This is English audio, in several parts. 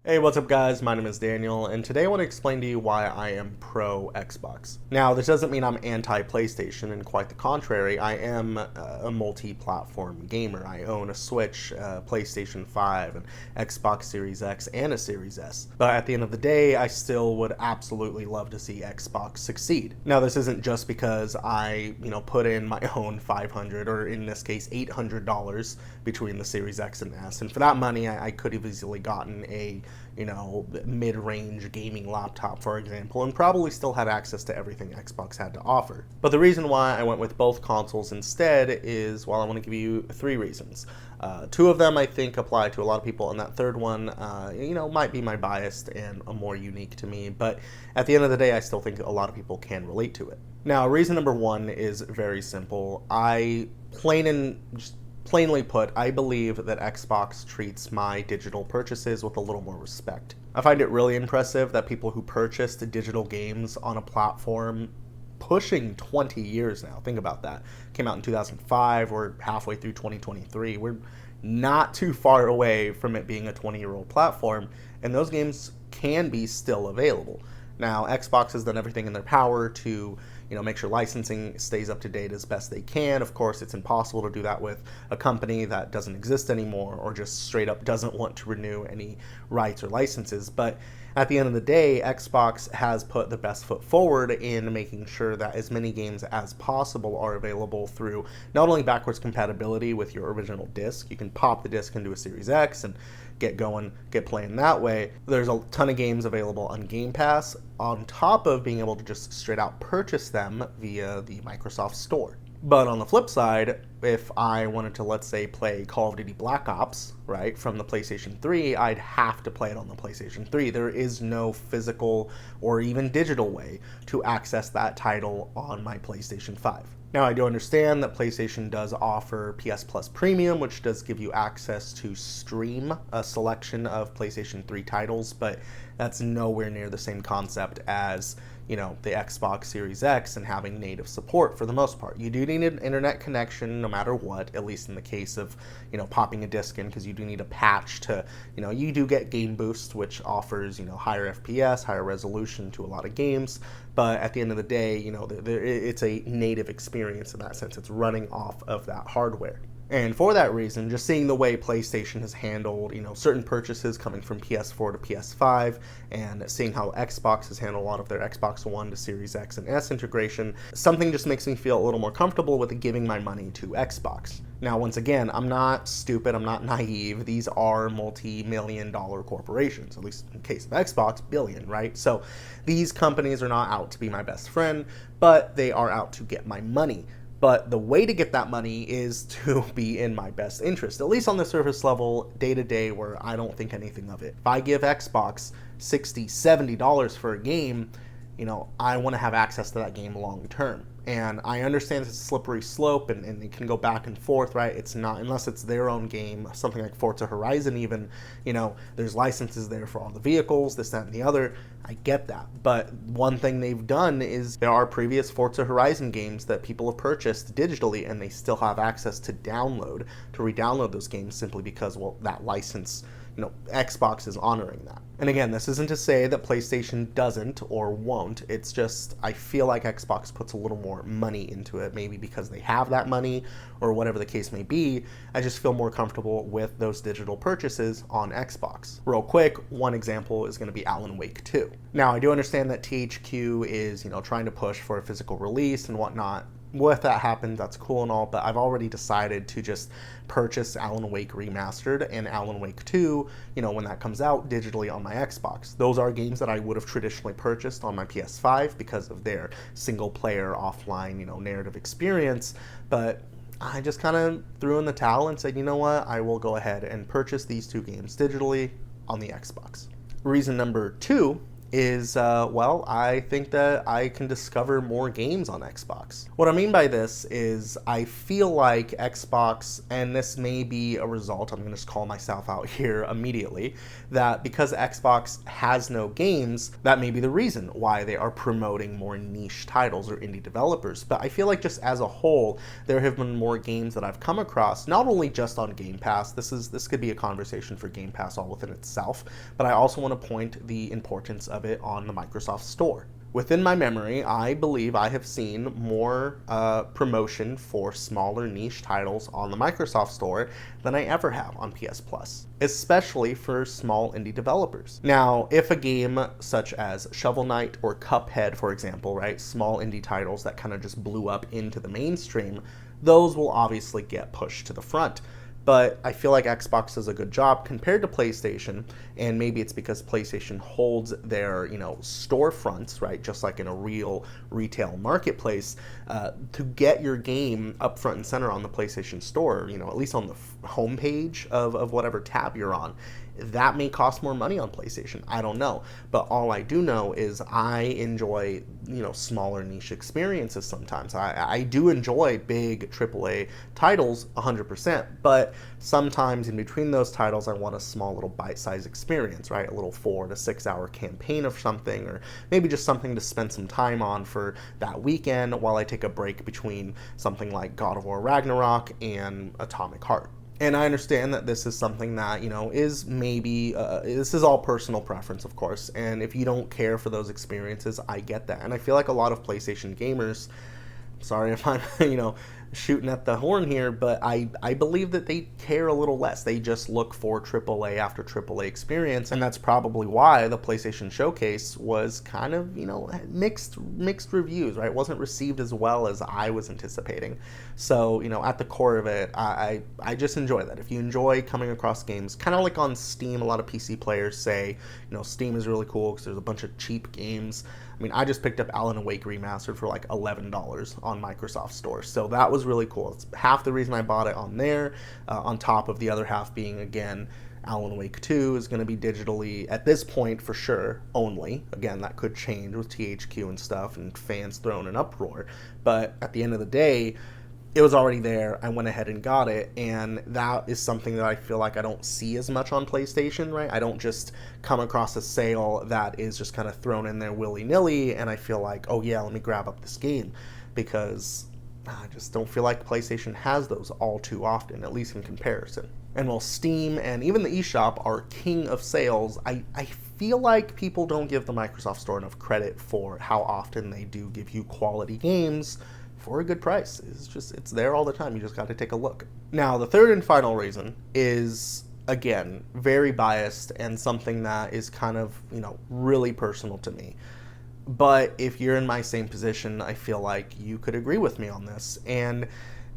Hey, what's up guys? My name is Daniel, and today I want to explain to you why I am pro Xbox. Now, this doesn't mean I'm anti-PlayStation, and quite the contrary, I am a multi-platform gamer. I own a Switch, PlayStation 5, an Xbox Series X, and a Series S. But at the end of the day, I still would absolutely love to see Xbox succeed. Now, this isn't just because I, put in my own $500, or in this case, $800 between the Series X and S, and for that money, I could have easily gotten a mid-range gaming laptop, for example, and probably still had access to everything Xbox had to offer. But the reason why I went with both consoles instead is, well, I want to give you three reasons. Two of them I think apply to a lot of people, and that third one, might be my bias and more unique to me, but at the end of the day, I still think a lot of people can relate to it. Now, reason number one is very simple. Plainly put, I believe that Xbox treats my digital purchases with a little more respect. I find it really impressive that people who purchased digital games on a platform pushing 20 years now, think about that, came out in 2005, we're halfway through 2023, we're not too far away from it being a 20-year-old platform, and those games can be still available. Now, Xbox has done everything in their power to make sure licensing stays up to date as best they can. Of course, it's impossible to do that with a company that doesn't exist anymore or just straight up doesn't want to renew any rights or licenses. But at the end of the day, Xbox has put the best foot forward in making sure that as many games as possible are available through not only backwards compatibility with your original disc. You can pop the disc into a Series X and get going, get playing that way. There's a ton of games available on Game Pass, on top of being able to just straight out purchase them via the Microsoft Store. But on the flip side, if I wanted to, let's say, play Call of Duty Black Ops, right, from the PlayStation 3, I'd have to play it on the PlayStation 3. There is no physical or even digital way to access that title on my PlayStation 5. Now, I do understand that PlayStation does offer PS Plus Premium, which does give you access to stream a selection of PlayStation 3 titles, but that's nowhere near the same concept as, the Xbox Series X and having native support for the most part. You do need an internet connection no matter what, at least in the case of, popping a disc in, because you do need a patch to, you do get Game Boost, which offers, higher FPS, higher resolution to a lot of games. But at the end of the day, it's a native experience in that sense. It's running off of that hardware. And for that reason, just seeing the way PlayStation has handled, certain purchases coming from PS4 to PS5, and seeing how Xbox has handled a lot of their Xbox One to Series X and S integration, something just makes me feel a little more comfortable with giving my money to Xbox. Now, once again, I'm not stupid, I'm not naive. These are multi-million-dollar corporations, at least in the case of Xbox, billion, right? So these companies are not out to be my best friend, but they are out to get my money. But the way to get that money is to be in my best interest, at least on the surface level, day to day, where I don't think anything of it. If I give Xbox $60, $70 for a game, I want to have access to that game long term. And I understand it's a slippery slope and it can go back and forth, right? It's not, unless it's their own game, something like Forza Horizon even, there's licenses there for all the vehicles, this, that, and the other. I get that. But one thing they've done is there are previous Forza Horizon games that people have purchased digitally and they still have access to re-download those games simply because, well, that license, Xbox is honoring that. And again, this isn't to say that PlayStation doesn't or won't. It's just, I feel like Xbox puts a little more money into it, maybe because they have that money or whatever the case may be. I just feel more comfortable with those digital purchases on Xbox. Real quick, one example is going to be Alan Wake 2. Now, I do understand that THQ is, trying to push for a physical release and whatnot. If that happens, that's cool and all, but I've already decided to just purchase Alan Wake Remastered and Alan Wake 2, when that comes out digitally on my Xbox. Those are games that I would have traditionally purchased on my PS5 because of their single-player, offline, narrative experience, but I just kind of threw in the towel and said, you know what, I will go ahead and purchase these two games digitally on the Xbox. Reason number two is, well, I think that I can discover more games on Xbox. What I mean by this is I feel like Xbox, and this may be a result, I'm going to just call myself out here immediately, that because Xbox has no games, that may be the reason why they are promoting more niche titles or indie developers. But I feel like just as a whole, there have been more games that I've come across, not only just on Game Pass, this could be a conversation for Game Pass all within itself, but I also want to point the importance of it on the Microsoft Store. Within my memory, I believe I have seen more promotion for smaller niche titles on the Microsoft Store than I ever have on PS Plus, especially for small indie developers. Now, if a game such as Shovel Knight or Cuphead, for example, right, small indie titles that kind of just blew up into the mainstream, those will obviously get pushed to the front. But I feel like Xbox does a good job compared to PlayStation, and maybe it's because PlayStation holds their, storefronts, right, just like in a real retail marketplace, to get your game up front and center on the PlayStation Store, at least on the homepage of whatever tab you're on. That may cost more money on PlayStation. I don't know. But all I do know is I enjoy, smaller niche experiences sometimes. I do enjoy big AAA titles 100%, but sometimes in between those titles, I want a small little bite-sized experience, right? A little 4 to 6 hour campaign of something, or maybe just something to spend some time on for that weekend while I take a break between something like God of War Ragnarok and Atomic Heart. And I understand that this is something that, is maybe, this is all personal preference, of course. And if you don't care for those experiences, I get that. And I feel like a lot of PlayStation gamers, sorry if I'm, shooting at the horn here, but I believe that they care a little less. They just look for AAA after AAA experience, and that's probably why the PlayStation Showcase was kind of, mixed reviews, right? It wasn't received as well as I was anticipating. So, at the core of it, I just enjoy that. If you enjoy coming across games, kind of like on Steam, a lot of PC players say, Steam is really cool because there's a bunch of cheap games. I mean, I just picked up Alan Wake Remastered for like $11 on Microsoft Store. So that was really cool. It's half the reason I bought it on there, on top of the other half being, again, Alan Wake 2 is going to be digitally, at this point for sure, only. Again, that could change with THQ and stuff and fans throwing an uproar. But at the end of the day, it was already there. I went ahead and got it, and that is something that I feel like I don't see as much on PlayStation, right? I don't just come across a sale that is just kind of thrown in there willy-nilly, and I feel like, oh yeah, let me grab up this game, because I just don't feel like PlayStation has those all too often, at least in comparison. And while Steam and even the eShop are king of sales, I feel like people don't give the Microsoft Store enough credit for how often they do give you quality games for a good price. It's there all the time. You just got to take a look. Now, the third and final reason is, again, very biased and something that is kind of, really personal to me. But if you're in my same position, I feel like you could agree with me on this. And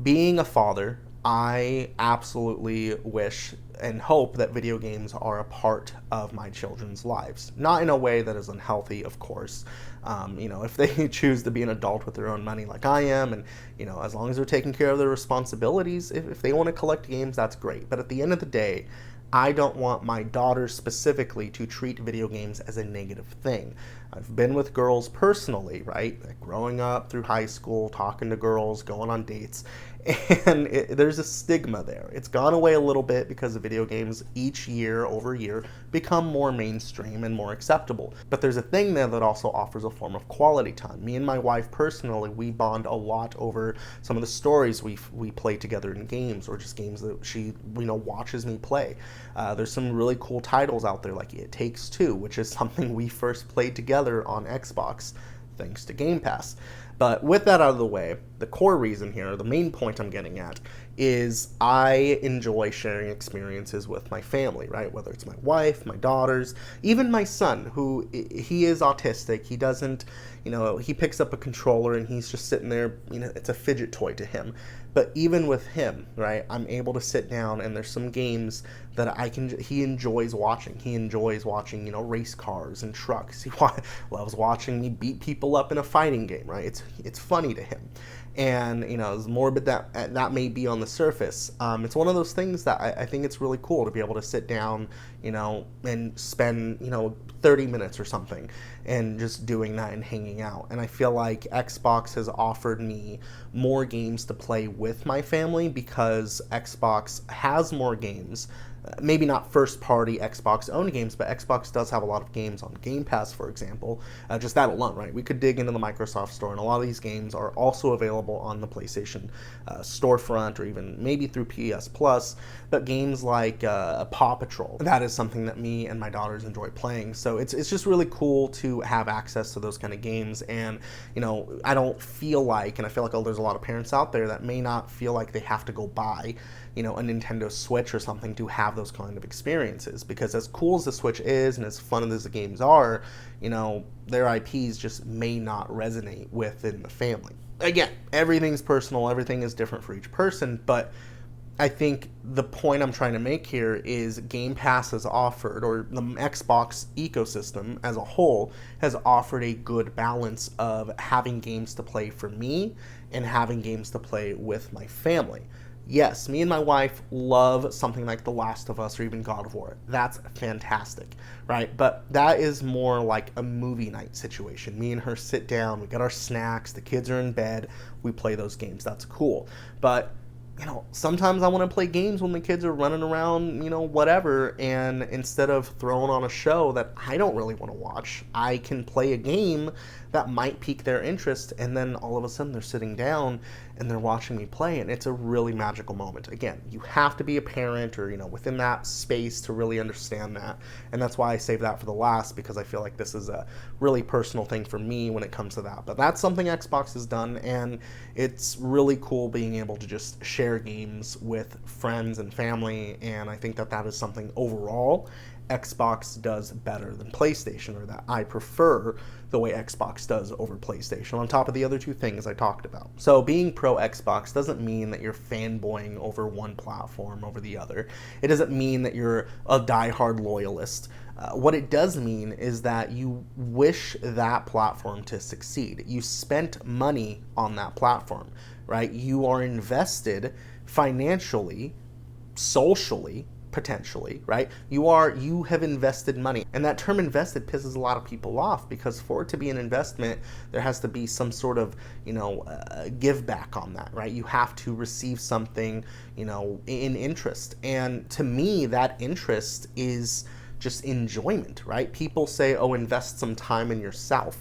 being a father, I absolutely wish and hope that video games are a part of my children's lives. Not in a way that is unhealthy, of course. If they choose to be an adult with their own money like I am, and, as long as they're taking care of their responsibilities, if they want to collect games, that's great. But at the end of the day, I don't want my daughters specifically to treat video games as a negative thing. I've been with girls personally, right? Like growing up through high school, talking to girls, going on dates, and there's a stigma there. It's gone away a little bit because of video games each year over year become more mainstream and more acceptable. But there's a thing there that also offers a form of quality time. Me and my wife personally, we bond a lot over some of the stories we play together in games, or just games that she watches me play. There's some really cool titles out there like It Takes Two, which is something we first played together on Xbox thanks to Game Pass. But with that out of the way, the core reason here, the main point I'm getting at, is I enjoy sharing experiences with my family, right? Whether it's my wife, my daughters, even my son, who he is autistic. He doesn't, he picks up a controller and he's just sitting there, it's a fidget toy to him. But even with him, right, I'm able to sit down and there's some games that he enjoys watching. He enjoys watching, race cars and trucks. He loves watching me beat people up in a fighting game, right? It's funny to him. And, as morbid that may be on the surface, it's one of those things that I think it's really cool to be able to sit down, and spend, 30 minutes or something and just doing that and hanging out. And I feel like Xbox has offered me more games to play with my family because Xbox has more games. Maybe not first party Xbox owned games, but Xbox does have a lot of games on Game Pass, for example. Just that alone, right? We could dig into the Microsoft Store, and a lot of these games are also available on the PlayStation storefront, or even maybe through PS Plus. But games like Paw Patrol, that is something that me and my daughters enjoy playing. So it's just really cool to have access to those kind of games. And, I don't feel like, and I feel like there's a lot of parents out there that may not feel like they have to go buy, a Nintendo Switch or something to have those kind of experiences, because as cool as the Switch is and as fun as the games are, their IPs just may not resonate within the family. Again, everything's personal, everything is different for each person, but I think the point I'm trying to make here is Game Pass has offered, or the Xbox ecosystem as a whole has offered, a good balance of having games to play for me and having games to play with my family. Yes, me and my wife love something like The Last of Us or even God of War. That's fantastic, right? But that is more like a movie night situation. Me and her sit down, we get our snacks, the kids are in bed, we play those games. That's cool. But sometimes I want to play games when the kids are running around, whatever, and instead of throwing on a show that I don't really want to watch, I can play a game that might pique their interest, and then all of a sudden they're sitting down and they're watching me play, and it's a really magical moment. Again, you have to be a parent or, within that space to really understand that, and that's why I save that for the last, because I feel like this is a really personal thing for me when it comes to that. But that's something Xbox has done, and it's really cool being able to just share games with friends and family, and I think that is something overall Xbox does better than PlayStation, or that I prefer the way Xbox does over PlayStation, on top of the other two things I talked about. So being pro Xbox doesn't mean that you're fanboying over one platform over the other. It doesn't mean that you're a diehard loyalist. What it does mean is that you wish that platform to succeed. You spent money on that platform, right? You are invested financially, socially, potentially, right? You have invested money, and that term invested pisses a lot of people off, because for it to be an investment, there has to be some sort of give back on that, right? You have to receive something in interest, and to me that interest is just enjoyment, right? People say, oh, invest some time in yourself,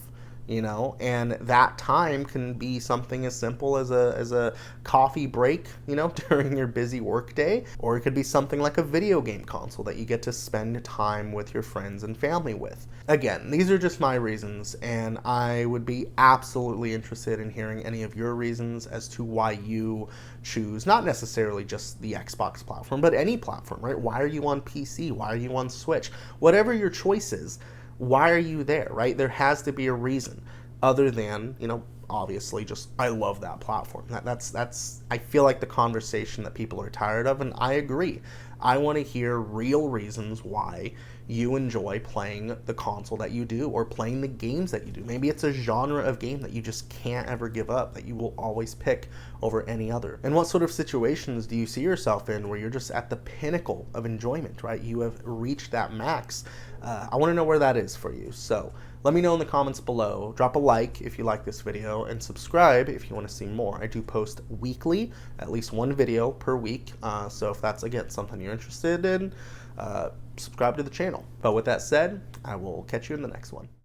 and that time can be something as simple as a coffee break, during your busy work day, or it could be something like a video game console that you get to spend time with your friends and family with. Again, these are just my reasons, and I would be absolutely interested in hearing any of your reasons as to why you choose not necessarily just the Xbox platform, but any platform, right? Why are you on PC? Why are you on Switch? Whatever your choice is, why are you there, right? There has to be a reason other than, obviously just, I love that platform. That's I feel like the conversation that people are tired of, and I agree. I want to hear real reasons why you enjoy playing the console that you do, or playing the games that you do. Maybe it's a genre of game that you just can't ever give up, that you will always pick over any other. And what sort of situations do you see yourself in where you're just at the pinnacle of enjoyment, right? You have reached that max. I want to know where that is for you. So let me know in the comments below. Drop a like if you like this video, and subscribe if you want to see more. I do post weekly, at least one video per week. So if that's, again, something you're interested in, subscribe to the channel. But with that said, I will catch you in the next one.